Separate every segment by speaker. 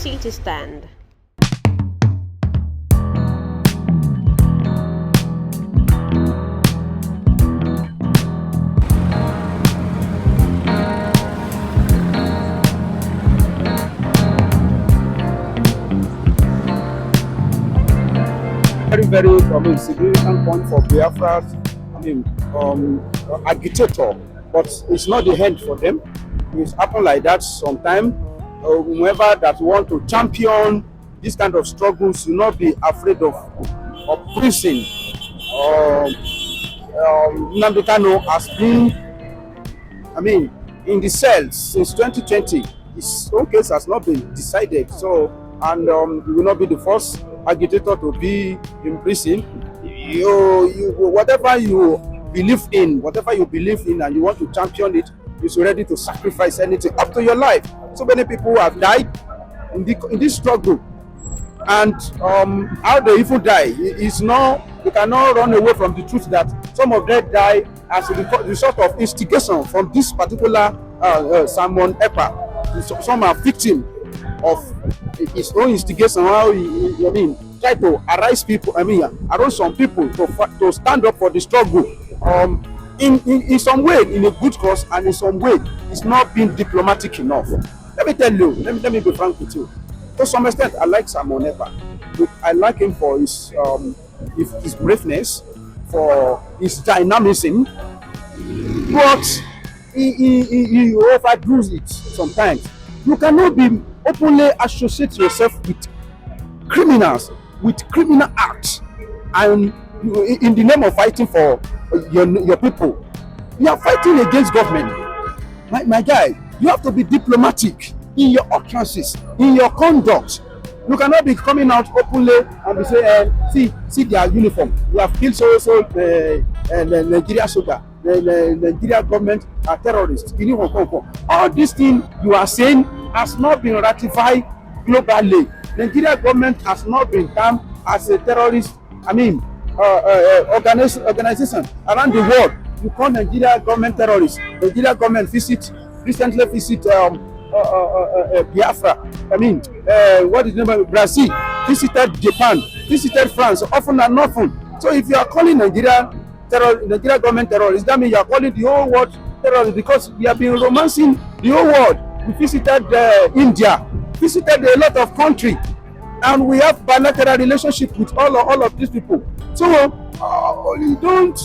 Speaker 1: City Stand.
Speaker 2: Very significant point for Biafra. Agitator, but it's not the end for them. It's happened like that sometimes. Whoever that want to champion this kind of struggles should not be afraid of prison. Nnamdi Kanu has been, in the cells since 2020. His own case has not been decided. So, and he will not be the first agitator to be in prison. Whatever you believe in, and you want to champion it, you're ready to sacrifice anything up to your life. So many people have died in this struggle, and how they even die is not. You cannot run away from the truth that some of them die as a result of instigation from this particular Simon Ekpa. Some are victims of his own instigation. How he try to arouse people. Arouse some people to stand up for the struggle. In some way, in a good cause, and in some way, it's not being diplomatic enough. Let me tell you. Let me be frank with you. To some extent, I like Simon Ekpa. I like him for his braveness, for his dynamism, but he overdoes it sometimes. You cannot be openly associate yourself with criminals, with criminal acts, and in the name of fighting for your people. You are fighting against government. My guy, you have to be diplomatic in your utterances, in your conduct. You cannot be coming out openly and be saying, see their uniform. You have killed so Nigeria soldier. The Nigeria government are terrorists. All these things you are saying has not been ratified globally. Nigeria government has not been termed as a terrorist. Organization around the world. You call Nigeria government terrorists. Nigeria government recently visit Biafra. What is the name of Brazil? Visited Japan. Visited France. Often and often. So if you are calling Nigeria government terrorists, that means you are calling the whole world terrorists, because we have been romancing the whole world. We visited India. Visited a lot of countries. And we have bilateral relationship with all of these people. So you don't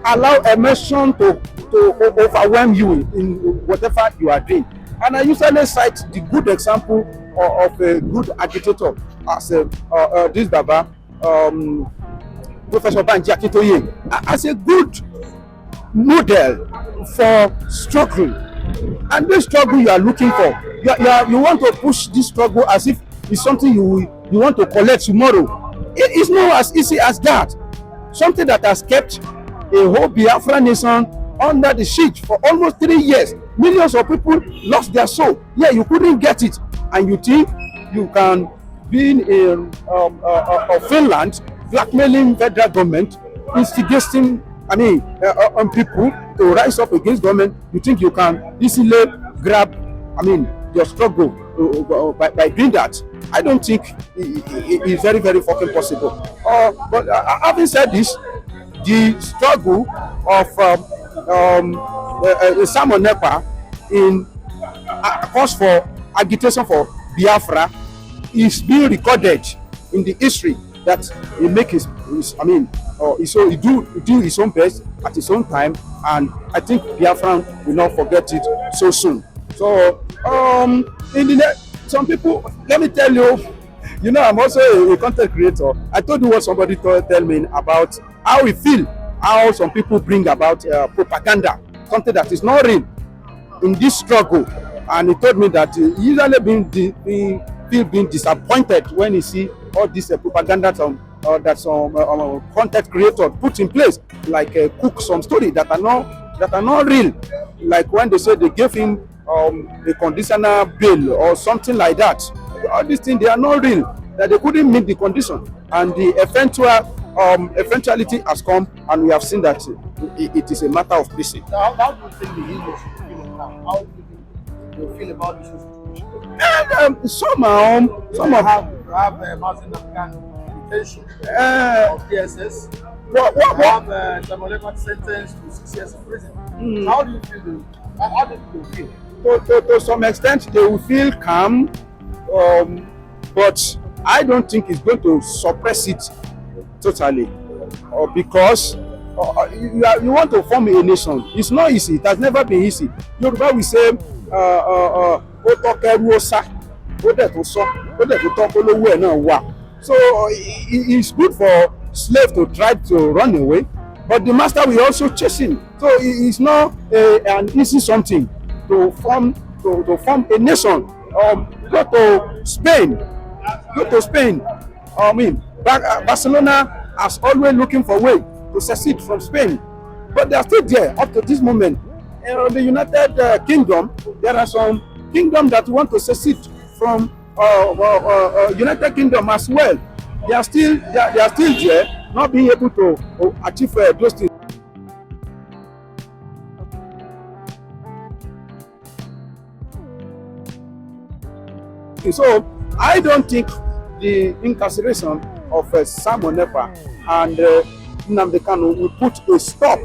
Speaker 2: allow emotion to overwhelm you in whatever you are doing. And I usually cite the good example of a good agitator as this Baba, Professor Banji Akintoye, as a good model for struggle. And this struggle you are looking for, you want to push this struggle as if it's something you want to collect tomorrow. It's not as easy as that. Something that has kept a whole Biafra nation under the siege for almost 3 years. Millions of people lost their soul. Yeah, you couldn't get it, and you think you can be in Finland, blackmailing federal government, instigating on people to rise up against government. You think you can easily grab your struggle by doing that? I don't think it is very, very fucking possible. But having said this, the struggle of Simon Ekpa in cause for agitation for Biafra is being recorded in the history that he make he do his own best at his own time, and I think Biafra will not forget it so soon. So some people, let me tell you, I'm also a content creator. I told you what somebody tell me about how we feel, how some people bring about propaganda, something that is not real in this struggle. And he told me that he usually being disappointed when he see all this propaganda that some content creator put in place, like cook some story that are not real, like when they say they gave him a conditional bail or something like that. All these things, they are not real, that they couldn't meet the condition, and the eventuality has come, and we have seen that it is a matter of prison.
Speaker 3: How do you think the English feel now? How do you feel about this situation?
Speaker 2: And Some of
Speaker 1: Martin detention of DSS.
Speaker 2: What?
Speaker 1: Have Samuel sentenced to 6 years in prison. So how do you feel? How do you feel?
Speaker 2: To some extent, they will feel calm, but I don't think it's going to suppress it totally, because you want to form a nation. It's not easy. It has never been easy. Yoruba will say, so it's good for slave to try to run away, but the master will also chase him. So it's not an easy something to form a nation. Go to Spain. Barcelona has always looking for way to secede from Spain, but they are still there up to this moment. The United Kingdom, there are some kingdoms that want to secede from United Kingdom as well. They are still there, not being able to achieve those things. So I don't think the incarceration of Samuel Ekpa and Nnamdi Kanu will put a stop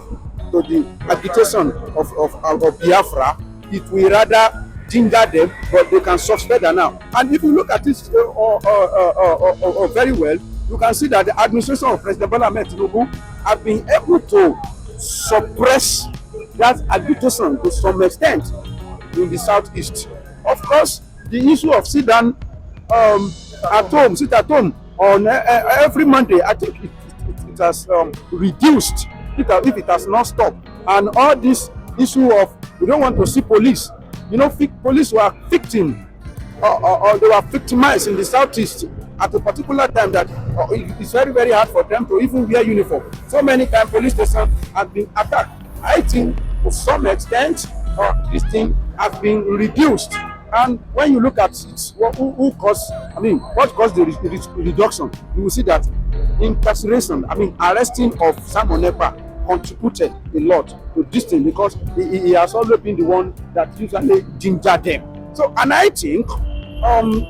Speaker 2: to the agitation of Biafra. It will rather ginger them, but they can suspend them now. And if you look at this very well, you can see that the administration of President Bola Ahmed Tinubu have been able to suppress that agitation to some extent in the southeast. Of course, the issue of sit at home on every Monday, I think it has reduced if it has not stopped. And all this issue of we don't want to see police. You know, police were victim or they were victimized in the southeast at a particular time that it's very, very hard for them to even wear uniform. So many times police stations have been attacked. I think to some extent this thing has been reduced. And when you look at it, what caused the reduction, you will see that incarceration, arresting of Samuel Ekpa contributed a lot to this thing, because he has always been the one that usually ginger them. So, and I think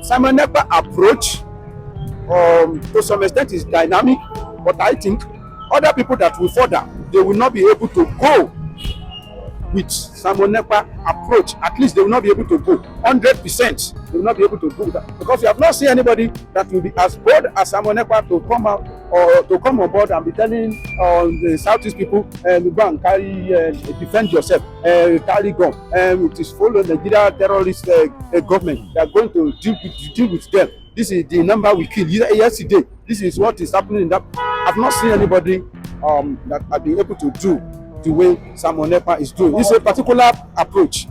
Speaker 2: Samuel Ekpa approach to some extent is dynamic, but I think other people that will further, they will not be able to go with Samuel Ekpa approach. At least they will not be able to go 100%. They will not be able to do that, because you have not seen anybody that will be as bold as Samuel Ekpa to come out or to come on board and be telling the Southeast people, go and carry, defend yourself, carry gun. It is follow the Nigerian terrorist government. They are going to deal with them. This is the number we killed yesterday. This is what is happening in that. I've not seen anybody that have been able to do the way Samuel Ekpa is doing. It's a particular approach.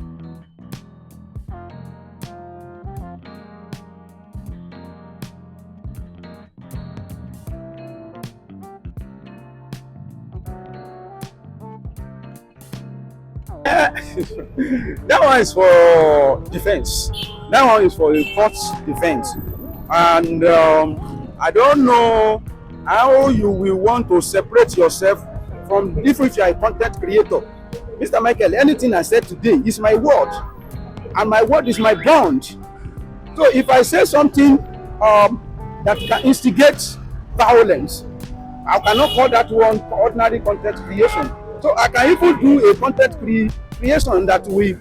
Speaker 2: That one is for defense. That one is for a court defense. And I don't know how you will want to separate yourself from if you are a content creator. Mr. Michael, anything I said today is my word, and my word is my bond. So if I say something that can instigate violence, I cannot call that one ordinary content creation. So I can even do a content creation that will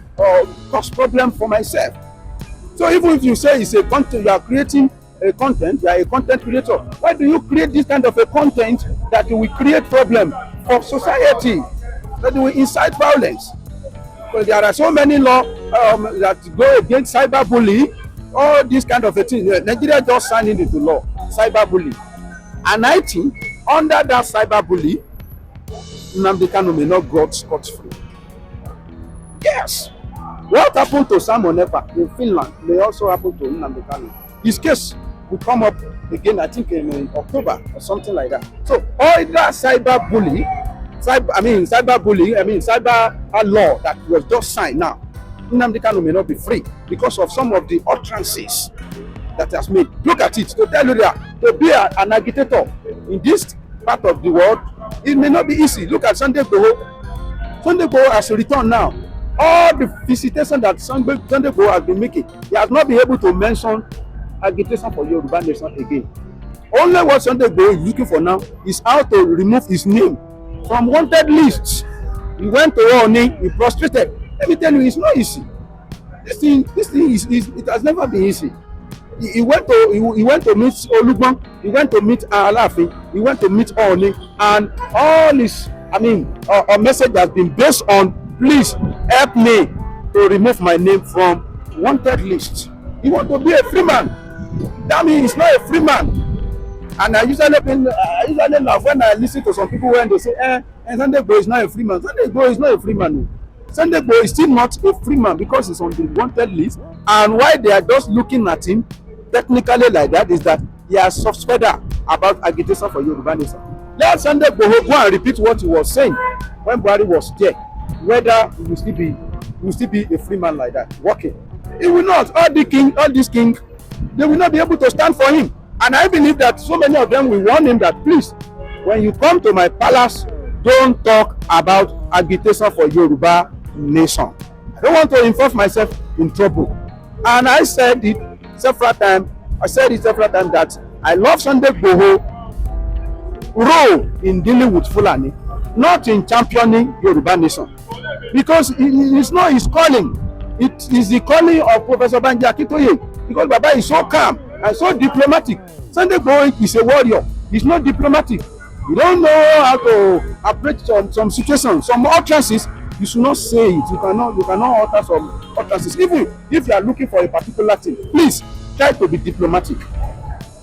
Speaker 2: cause problem for myself. So even if you say it's a content, you are creating a content, you are a content creator. Why do you create this kind of a content that will create problem for society, that will incite violence? Because there are so many laws that go against cyberbullying, all this kind of a thing. Nigeria just signed into law, cyberbullying. And I think under that cyberbullying, Nnamdi Kanu may not go scot-free. Yes. What happened to Samuel Ekpa in Finland may also happen to Nnamdi Kanu. His case will come up again, I think in October or something like that. So all that cyber law that was just signed now, Nnamdi Kanu may not be free because of some of the utterances that has made. Look at it. To tell you that to be an agitator in this part of the world, it may not be easy. Look at Sunday Igboho. Sunday Igboho has returned now. All the visitation that Sunday Igboho has been making, he has not been able to mention agitation for Yoruba nation again. Only what Sunday Igboho is looking for now is how to remove his name from wanted lists. He went to Oni, he prostrated. Let me tell you, it's not easy. This thing is it has never been easy. He went to meet Olugbon, he went to meet Alaafin, he went to meet Oni, and all this, a message has been based on, please help me to remove my name from wanted list. He want to be a free man. That means he's not a free man. And I usually laugh when I listen to some people when they say, Sunday Igboho is not a free man. Sunday Igboho is not a free man. Sunday Igboho is still not a free man because he's on the wanted list. And why they are just looking at him technically like that is that he has suspended about agitation for Yoruba nation. Let Sunday Igboho go and repeat what he was saying when Buhari was there. Whether he will still be a free man like that, working. He will not. All these kings, they will not be able to stand for him. And I believe that so many of them will warn him that, please, when you come to my palace, don't talk about agitation for Yoruba nation. I don't want to involve myself in trouble. And I said it several times that I love Sunday Igboho role in dealing with Fulani, not in championing Yoruba nation. Because it's not his calling. It is the calling of Professor Banji Akintoye. Because Baba is so calm and so diplomatic. Sunday Igboho is a warrior. He's not diplomatic. You don't know how to approach some situations, some utterances. You should not say it. You cannot utter some utterances. Even if you are looking for a particular thing, please try to be diplomatic.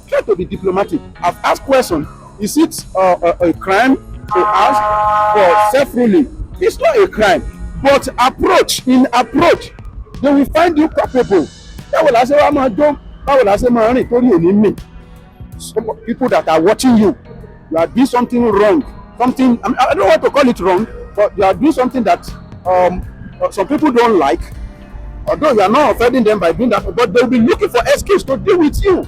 Speaker 2: Try to be diplomatic. I've asked questions. Is it a crime to ask for self-ruling? It's not a crime. But in approach, they will find you capable. Some people that are watching you, you are doing something wrong. I don't want to call it wrong, but you are doing something that some people don't like. Although you are not offending them by doing that, but they will be looking for excuse to deal with you.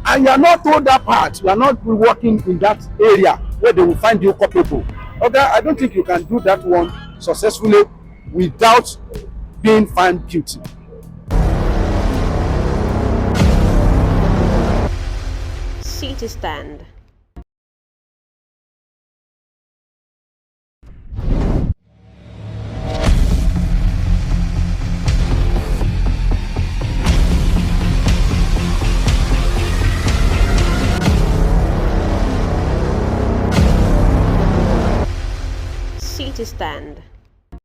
Speaker 2: And you are not told that part. You are not working in that area where they will find you culpable. Okay, I don't think you can do that one successfully without being found guilty.
Speaker 3: City Stand. City Stand.